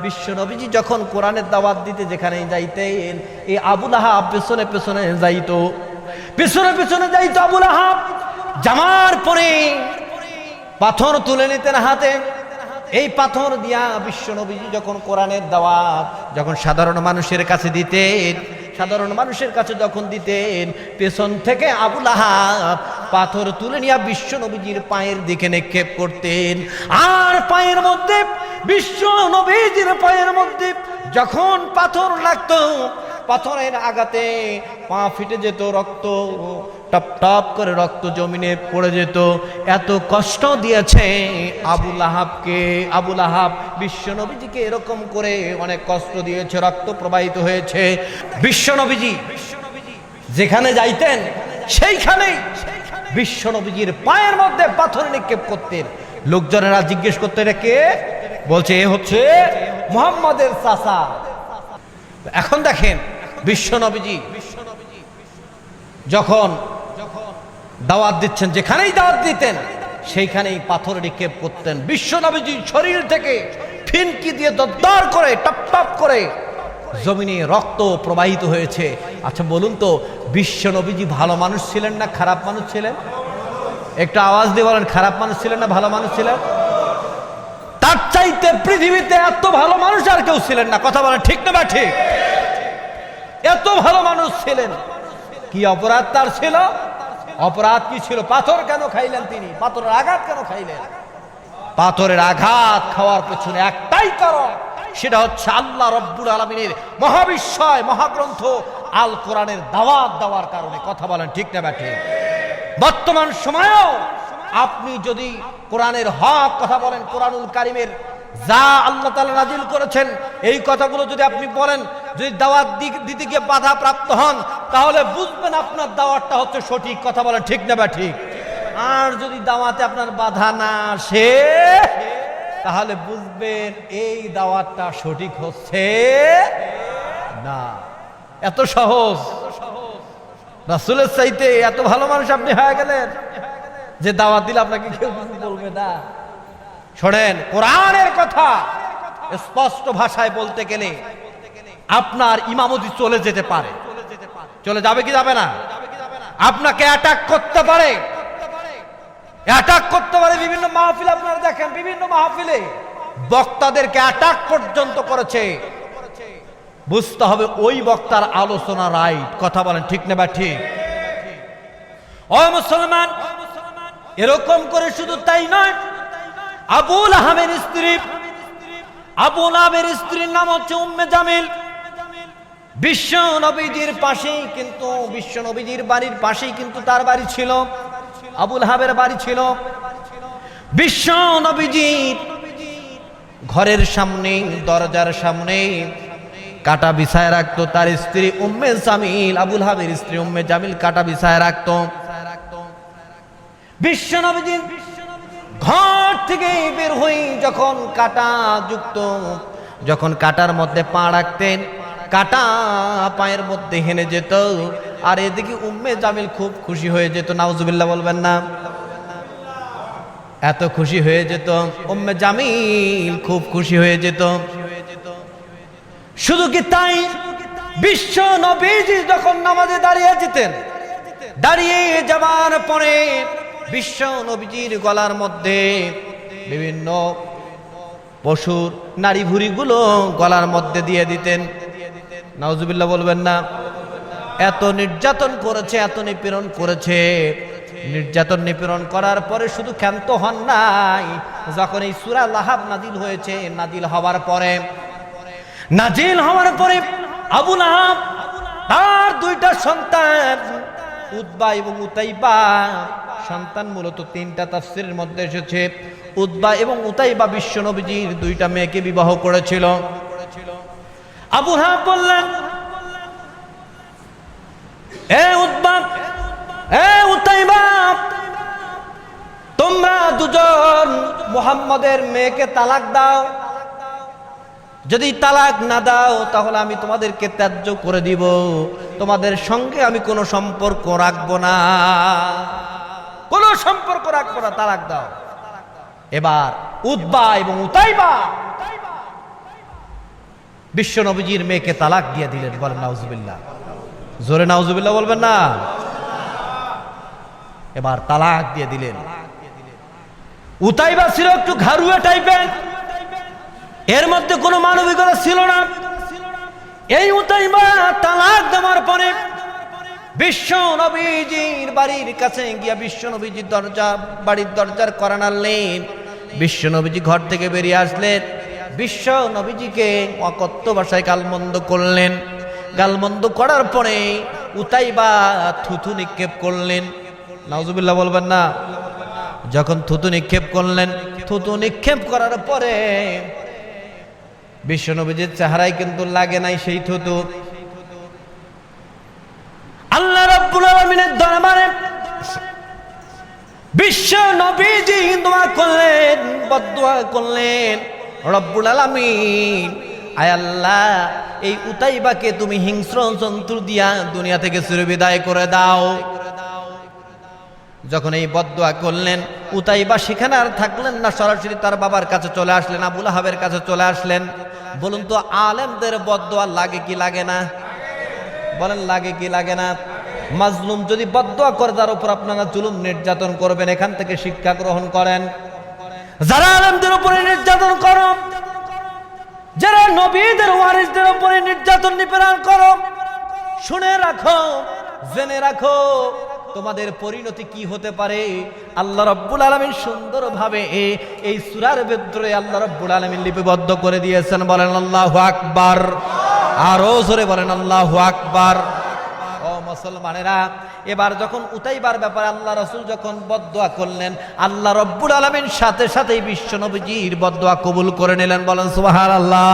বিশ্ব নবীজি যখন কোরআনের দাওয়াত দিতে যেখানে যাইতেন, এই আবু লাহাব পেছনে পেছনে যাইতো, পেছনে পেছনে যাইতো আবু লাহাব। জামার পরে পাথর তুলে নিতেন হাতে, এই পাথর দিয়া বিশ্ব নবীজি যখন কোরআনের দাওয়াত যখন সাধারণ মানুষের কাছে দিতেন, সাধারণ মানুষের কাছে যখন দিতেন, পেছন থেকে আবু লাহাব পাথর তুলে নিয়ে বিশ্ব নবীজির পায়ের দিকে নিক্ষেপ করতেন। আর পায়ের মধ্যে, বিশ্ব নবীজির পায়ের মধ্যে যখন পাথর লাগতো, পাথরের আঘাতে পা ফেটে যেত, রক্ত টপ টপ করে রক্ত জমিনে পড়ে যেত। এত কষ্ট দিয়েছে আবু লাহাবকে, আবু লাহাব বিশ্ব নবীজিকে এরকম করে অনেক কষ্ট দিয়েছে, রক্ত প্রবাহিত হয়েছে। বিশ্ব নবীজি যেখানে যাইতেন সেইখানেই বিশ্ব নবীজির পায়ের মধ্যে পাথর নিক্ষেপ করতেন। লোকজনেরা জিজ্ঞেস করতে, এটা কে? বলছে এ হচ্ছে মুহাম্মাদের চাচা। এখন দেখেন বিশ্ব নবীজি যখন দাওয়াত দিচ্ছেন, যেখানেই দাওয়াত দিতেন সেইখানেই পাথর নিক্ষেপ করতেন। বিশ্ব নবীজির শরীর থেকে ফিনকি দিয়ে দরদর করে টপ টপ করে জমিনে রক্ত প্রবাহিত হয়েছে। আচ্ছা বলুন তো, বিশ্ব নবীজি ভালো মানুষ ছিলেন না খারাপ মানুষ ছিলেন? একটু আওয়াজ দিয়ে বলেন, খারাপ মানুষ ছিলেন না ভালো মানুষ ছিলেন? তার চাইতে পৃথিবীতে এত ভালো মানুষ আর কেউ ছিলেন না। কথা বলেন ঠিক না বা ঠিক? এত ভালো মানুষ ছিলেন। কি অপরাধ তার ছিল? অপরাধ কি ছিল? পাথর কেন খাইলেন তিনি? পাথরের আঘাত কেন খাইলেন? পাথরের আঘাত খাওয়ার পেছনে একটাই কারণ, সেটা হচ্ছে আল্লাহ রব্বুল আলামিনের মহাবিশ্বয় মহাগ্রন্থ আল কোরআনের দাওয়াত দেওয়ার কারণে। কথা বলেন ঠিক না বা ঠিক? বর্তমান সময়েও আপনি যদি কোরআনের হক কথা বলেন, কোরআনুল কারীমের যা আল্লাহ তাআলা নাজিল করেছেন এই কথাগুলো যদি আপনি বলেন, যদি দাওয়াত দিতে গিয়ে বাধা প্রাপ্ত হন, তাহলে বুঝবেন আপনার দাওয়াতটা হচ্ছে সঠিক। কথা বলেন ঠিক না বা ঠিক? আর যদি দাওয়াতে আপনার বাধা না আসে, তাহলে বুঝবেন এই দাওয়াতটা সঠিক হচ্ছে না। এত সহজ। রাসূলের চাইতে এত ভালো মানুষ আপনি হয়ে গেলেন যে দাওয়াত দিলে আপনাকে কেউ কিছু বলবে না। শোনেন, কোরআনের কথা স্পষ্ট ভাষায় বলতে গেলে আপনার ইমামতি চলে যেতে পারে। চলে যাবে কি যাবে না? আপনাকে অ্যাটাক করতে পারে, অ্যাটাক করতে পারে। বিভিন্ন মাহফিল আপনারা দেখেন, বিভিন্ন মাহফিলে বক্তাদেরকে অ্যাটাক পর্যন্ত করেছে। বুঝতে হবে ওই বক্তার আলোচনা রাইট। কথা বলেন ঠিক না বা ঠিক? ও মুসলমান, এরকম করে শুধু তাই নয়, আবু লাহাবের স্ত্রী, আবু লাহাবের স্ত্রীর নাম হচ্ছে উম্মে জামিল। বিশ্ব নবীজির পাশেই কিন্তু, বিশ্ব নবীজির বাড়ির পাশেই কিন্তু তার বাড়ি ছিল, আবু লাহাবের বাড়ি ছিল। বিশ্ব নবীজির ঘরের সামনে, দরজার সামনে কাটা বিছায় রাখতো তার স্ত্রী উম্মে জামিল। আবু লাহাবের স্ত্রী উম্মে জামিল কাটা বিছায় রাখতো। বিশ্ব নবীজি ঘর থেকে বের হয়ে যখন কাটা যুক্ত, যখন কাটার মধ্যে পা রাখতেন, কাটা পায়ের মধ্যে হেনে যেত। আর এদিকে উম্মে জামিল খুব খুশি হয়ে যেত। নাউজুবিল্লাহ বলবেন না? এত খুশি হয়ে যেত, উম্মে জামিল খুব খুশি হয়ে যেত। শুধু কি তাই, বিশ্ব নবীজি যখন নামাজে দাঁড়িয়ে যেতেন, দাঁড়িয়ে যাবার পরে বিশ্ব নবীজির গলার মধ্যে বিভিন্ন পশুর নাড়ি ভুঁড়িগুলো গলার মধ্যে দিয়ে দিতেন। নাউজুবিল্লাহ বলবেন না? এত নির্যাতন করেছে, এত নিপীড়ন করেছে। নির্যাতন নিপীড়ন করার পরে শুধু ক্ষান্ত হন নাই, যখন এই সূরা লাহাব নাজিল হয়েছে, নাজিল হওয়ার পরে আবু লাহাব তার দুইটা সন্তান উতবা এবং উতাইবা, সন্তান মূলত তিনটা তাফসীরের মধ্যে এসেছে। উতবা এবং উতাইবা বিশ্ব নবীজির দুইটা মেয়েকে বিবাহ করেছিল। আবু লাহাব বললেন, এ উতবা, এ উতাইবা, তোমরা দুজন মুহাম্মদের মেয়েকে তালাক দাও। যদি তালাক না দাও তাহলে আমি তোমাদেরকে ত্যায্য করে দিব, তোমাদের সঙ্গে আমি কোনো সম্পর্ক রাখবো না, কোনো সম্পর্ক রাখবো না, তালাক দাও। এবার উতবা এবং উতাইবা বিশ্ব নবীজির মেয়েকে তালাক দিয়ে দিলেন। বলেন নাউজুবিল্লাহ, জোরে নাউজুবিল্লাহ বলবেন না। এবার তালাক দিয়ে দিলেন। উতাইবা ছিল একটু ঘারুয়া টাইপের, এর মধ্যে কোনো মানবিকতা ছিল না। এই উতাইবা তালাক দেওয়ার পরে বিশ্ব নবীজির বাড়ির কাছে গিয়া বিশ্ব নবীজির বাড়ির দরজার কড়া নাড়লেন। বিশ্ব নবীজি ঘর থেকে বেরিয়ে আসলেন। বিশ্ব নবীজিকে অকথ্য ভাষায় গালমন্দ করলেন। গালমন্দ করার পরে উতাইবা থুথু নিক্ষেপ করলেন। নাউজুবিল্লাহ বলবেন না। যখন থুতু নিক্ষেপ করলেন, থুতু নিক্ষেপ করার পরে বিশ্ব নবীজির চেহারায় কিন্তু লাগে নাই সেই থুতু। আল্লাহ রাব্বুল আলামিনের দরবারে বিশ্ব নবীজি দোয়া করলেন, বদদোয়া করলেন, রব্বুল আলামিন আয় আল্লাহ, এই উতাইবাকে তুমি হিংস্র জন্তু দিয়া দুনিয়া থেকে চিরবিদায় করে দাও। যখন এই বদদোয়া করলেন, উতাইবা সেখানে আর থাকলেন না, সরাসরি তার বাবার কাছে চলে আসলেন, আবু লাহাবের কাছে চলে আসলেন। বলুন তো আলেমদের বদদোয়া লাগে কি লাগে না? বলেন লাগে কি লাগে না? মাজলুম যদি বদদোয়া করে তার উপর আপনারা জুলুম নির্যাতন করবেন, এখান থেকে শিক্ষা গ্রহণ করেন। যারা আলেমদের উপরে নির্যাতন করো, যারা নবীদের ওয়ারিসদের উপরে নির্যাতন নিপীড়ন করো, শুনে রাখো, জেনে রাখো তোমাদের পরিণতি কি হতে পারে। আল্লাহ রাব্বুল আলামিন সুন্দরভাবে এই সূরার ভিতরে আল্লাহ রাব্বুল আলামিন লিপিবদ্ধ করে দিয়েছেন। বলেন আল্লাহু আকবার, আরো জোরে বলেন আল্লাহু আকবার। ও মুসলমানেরা, এবার যখন উতাইবার ব্যাপারে আল্লাহ রাসূল যখন বদদোয়া করলেন, আল্লাহ রাব্বুল আলামিন সাথে সাথেই বিশ্ব নবীজির বদদোয়া কবুল করে নিলেন। বলেন সুবহানাল্লাহ।